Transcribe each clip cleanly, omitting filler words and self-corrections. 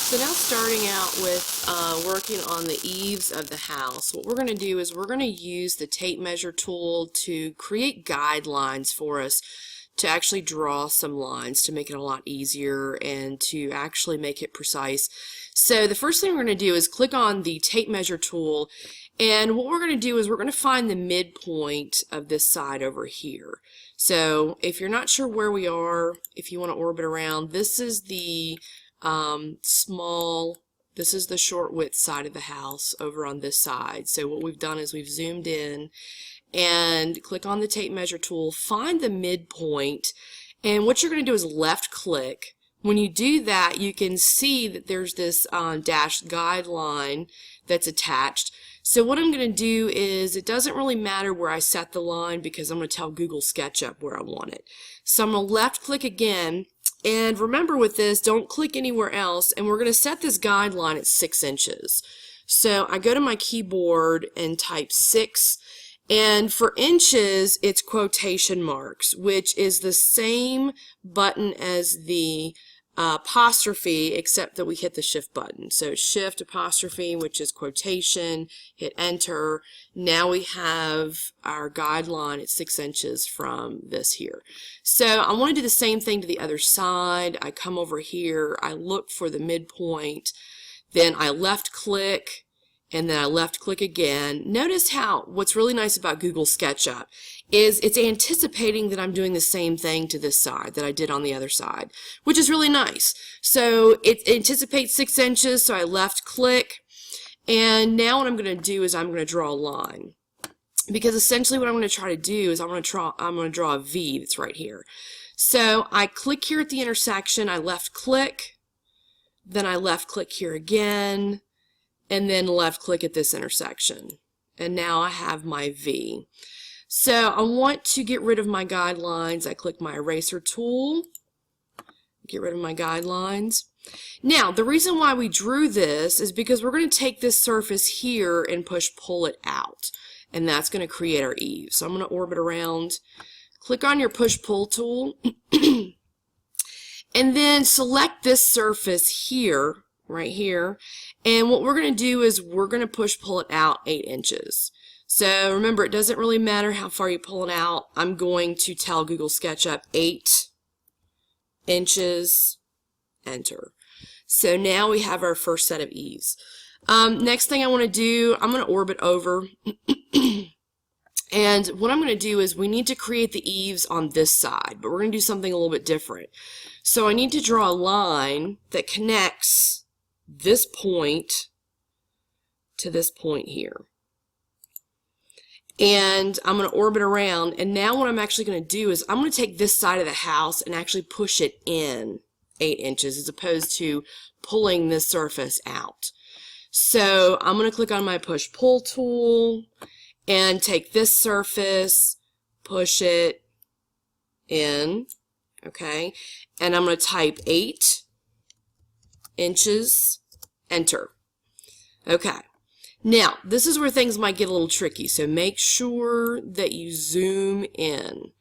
So now starting out with working on the eaves of the house, what we're going to do is we're going to use the tape measure tool to create guidelines for us to actually draw some lines to make it a lot easier and to actually make it precise. So the first thing we're going to do is click on the tape measure tool, and what we're going to do is we're going to find the midpoint of this side over here. So if you're not sure where we are, if you want to orbit around, this is the this is the short width side of the house over on this side. So what we've done is we've zoomed in and click on the tape measure tool, find the midpoint, and what you're going to do is left click. When you do that, you can see that there's this dashed guideline that's attached. So what I'm going to do is, it doesn't really matter where I set the line because I'm going to tell Google Sketchup where I want it. So I'm going to left click again, and remember with this, don't click anywhere else, and we're going to set this guideline at 6 inches. So I go to my keyboard and type 6, and for inches it's quotation marks, which is the same button as the apostrophe, except that we hit the shift button. So shift apostrophe, which is quotation, hit enter. Now we have our guideline at 6 inches from this here. So I want to do the same thing to the other side. I come over here, I look for the midpoint, then I left click, and then I left click again. Notice how what's really nice about Google SketchUp is it's anticipating that I'm doing the same thing to this side that I did on the other side, which is really nice. So it anticipates 6 inches, so I left click, and now what I'm going to do is I'm going to draw a line, because essentially what I'm going to try to do is I'm going to draw a V that's right here. So I click here at the intersection, I left click, then I left click here again, and then left click at this intersection, and now I have my V. So I want to get rid of my guidelines. I click my eraser tool, get rid of my guidelines. Now the reason why we drew this is because we're going to take this surface here and pull it out, and that's going to create our eaves. So I'm going to orbit around, click on your push pull tool, and then select this surface here, right here, and what we're going to do is we're going to pull it out 8 inches. So remember, it doesn't really matter how far you pull it out. I'm going to tell Google SketchUp 8 inches, enter. So now we have our first set of eaves. Next thing I want to do, I'm going to orbit over. And what I'm going to do is we need to create the eaves on this side, but we're going to do something a little bit different. So I need to draw a line that connects this point to this point here. And I'm going to orbit around, and now what I'm actually going to do is I'm going to take this side of the house and actually push it in 8 inches as opposed to pulling this surface out. So I'm going to click on my push pull tool and take this surface, push it in, okay, and I'm going to type 8 inches, enter. Okay. Now, this is where things might get a little tricky, so make sure that you zoom in.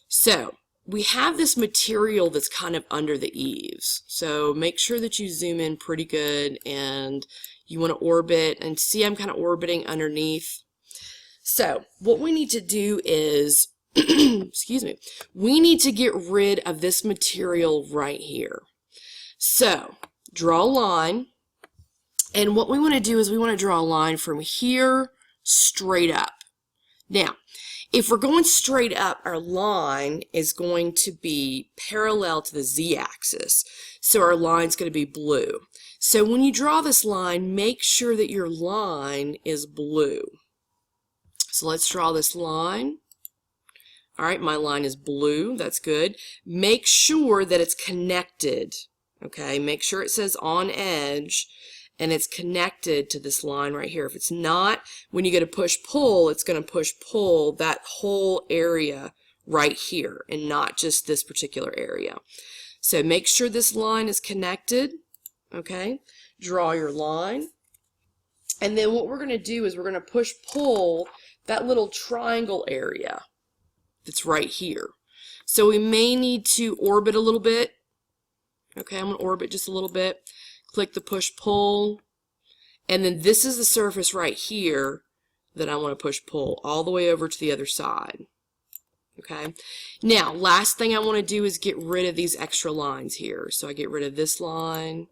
So, we have this material that's kind of under the eaves, so make sure that you zoom in pretty good, and you want to orbit, and see I'm kind of orbiting underneath. So, what we need to do is, excuse me, we need to get rid of this material right here. So, draw a line. And what we want to do is we want to draw a line from here straight up. Now, if we're going straight up, our line is going to be parallel to the z-axis. So our line's going to be blue. So when you draw this line, make sure that your line is blue. So let's draw this line. All right, my line is blue. That's good. Make sure that it's connected. Okay, make sure it says on edge, and it's connected to this line right here. If it's not, when you go to push-pull, it's going to push-pull that whole area right here and not just this particular area. So make sure this line is connected, okay? Draw your line. And then what we're going to do is we're going to push-pull that little triangle area that's right here. So we may need to orbit a little bit. Okay, I'm going to orbit just a little bit. click the push pull, and then this is the surface right here that I want to push pull all the way over to the other side. Okay, now last thing I want to do is get rid of these extra lines here. So I get rid of this line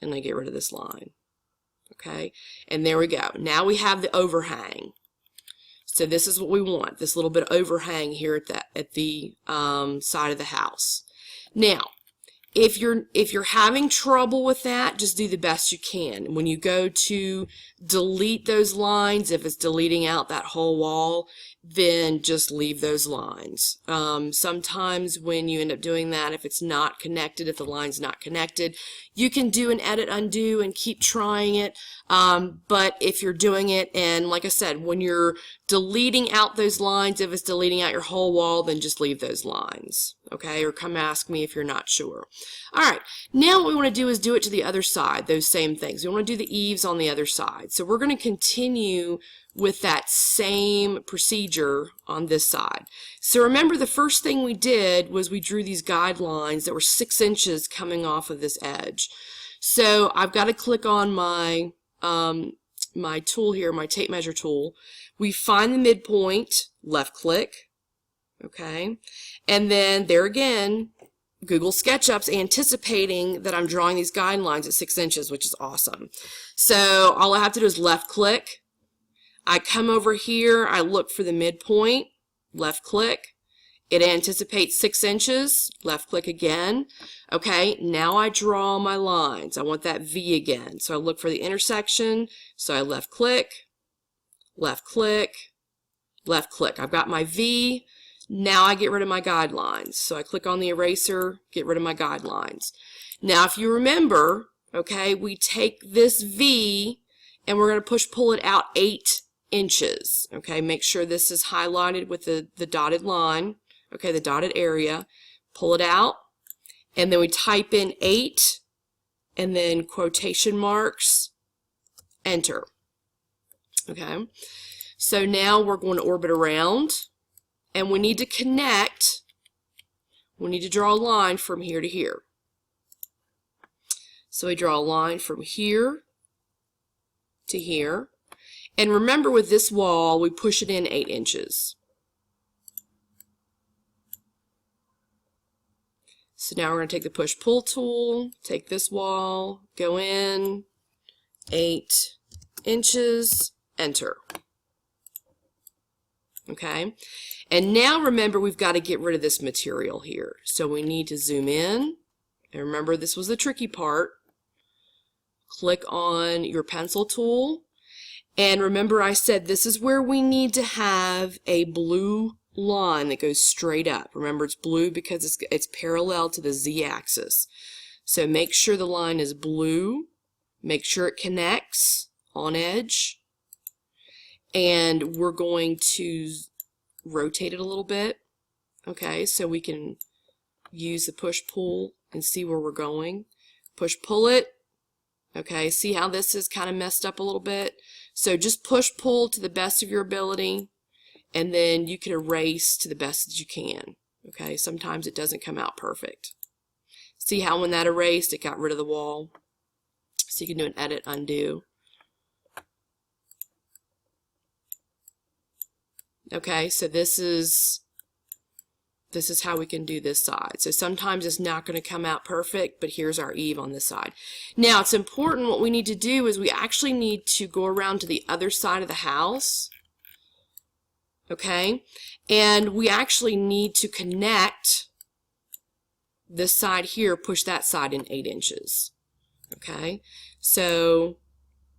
and I get rid of this line. Okay, and there we go. Now we have the overhang. So this is what we want, this little bit of overhang here at the side of the house. Now, if you're having trouble with that, just do the best you can. When you go to delete those lines, if it's deleting out that whole wall, then just leave those lines. Sometimes when you end up doing that, if it's not connected, if the line's not connected, you can do an edit undo and keep trying it. But if you're doing it, and like I said, when you're deleting out those lines, if it's deleting out your whole wall, then just leave those lines, okay? Or come ask me if you're not sure. All right, now what we want to do is do it to the other side, those same things. We want to do the eaves on the other side. So we're going to continue with that same procedure on this side. So remember, the first thing we did was we drew these guidelines that were 6 inches coming off of this edge. So I've got to click on my my tool here, my tape measure tool. We find the midpoint, left click, okay, and then there again, Google SketchUp's anticipating that I'm drawing these guidelines at 6 inches, which is awesome. So all I have to do is left click. I come over here, I look for the midpoint, left click. It anticipates 6 inches, left click again. Okay, now I draw my lines. I want that V again. So I look for the intersection, so I left click, left click, left click. I've got my V. Now I get rid of my guidelines. So I click on the eraser, get rid of my guidelines. Now if you remember, okay, we take this V and we're going to push pull it out 8 inches. Okay, make sure this is highlighted with the dotted line, okay, the dotted area. Pull it out, and then we type in 8 and then quotation marks, enter. Okay, so now we're going to orbit around, and we need to connect, we need to draw a line from here to here. So we draw a line from here to here. And remember, with this wall, we push it in 8 inches. So now we're going to take the push-pull tool, take this wall, go in, 8 inches, enter. Okay? And now remember, we've got to get rid of this material here. So we need to zoom in. And remember, this was the tricky part. Click on your pencil tool. And remember, I said this is where we need to have a blue line that goes straight up. Remember, it's blue because it's parallel to the z-axis. So make sure the line is blue. Make sure it connects on edge. And we're going to rotate it a little bit. Okay, so we can use the push-pull and see where we're going. Push-pull it. Okay, see how this is kind of messed up a little bit? So just push-pull to the best of your ability, and then you can erase to the best that you can. Okay, sometimes it doesn't come out perfect. See how when that erased, it got rid of the wall? So you can do an edit undo. Okay, so this is how we can do this side. So sometimes it's not going to come out perfect, but here's our eave on this side. Now it's important, what we need to do is we actually need to go around to the other side of the house. Okay, and we actually need to connect this side here, push that side in 8 inches. Okay, so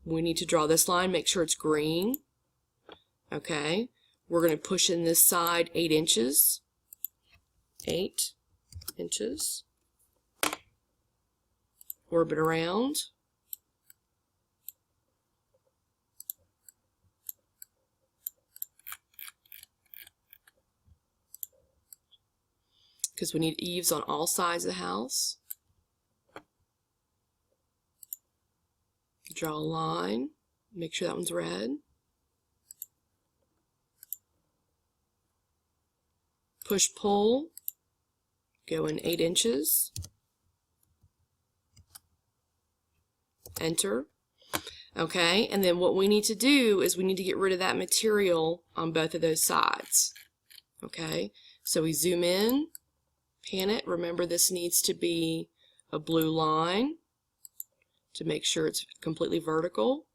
we need to draw this line, make sure it's green. Okay, we're going to push in this side 8 inches. 8 inches. Orbit around. Because we need eaves on all sides of the house. Draw a line. Make sure that one's red. Push pull. Go in 8 inches. enter. Okay, and then what we need to do is we need to get rid of that material on both of those sides. Okay, so we zoom in, pan it. Remember, this needs to be a blue line to make sure it's completely vertical.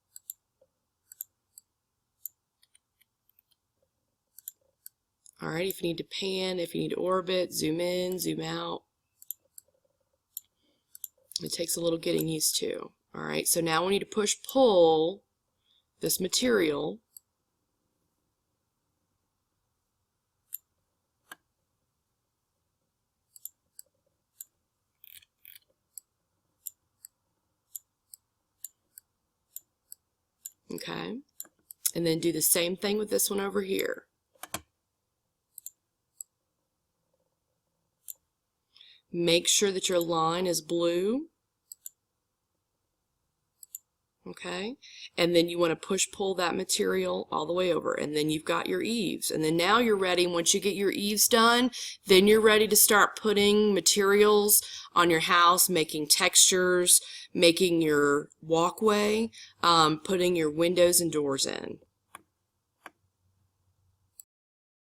Alright, if you need to pan, if you need to orbit, zoom in, zoom out. It takes a little getting used to. Alright, so now we need to push-pull this material. Okay, and then do the same thing with this one over here. Make sure that your line is blue. Okay, and then you want to push-pull that material all the way over, and then you've got your eaves. And then now you're ready. Once you get your eaves done, then you're ready to start putting materials on your house, making textures, making your walkway, putting your windows and doors in.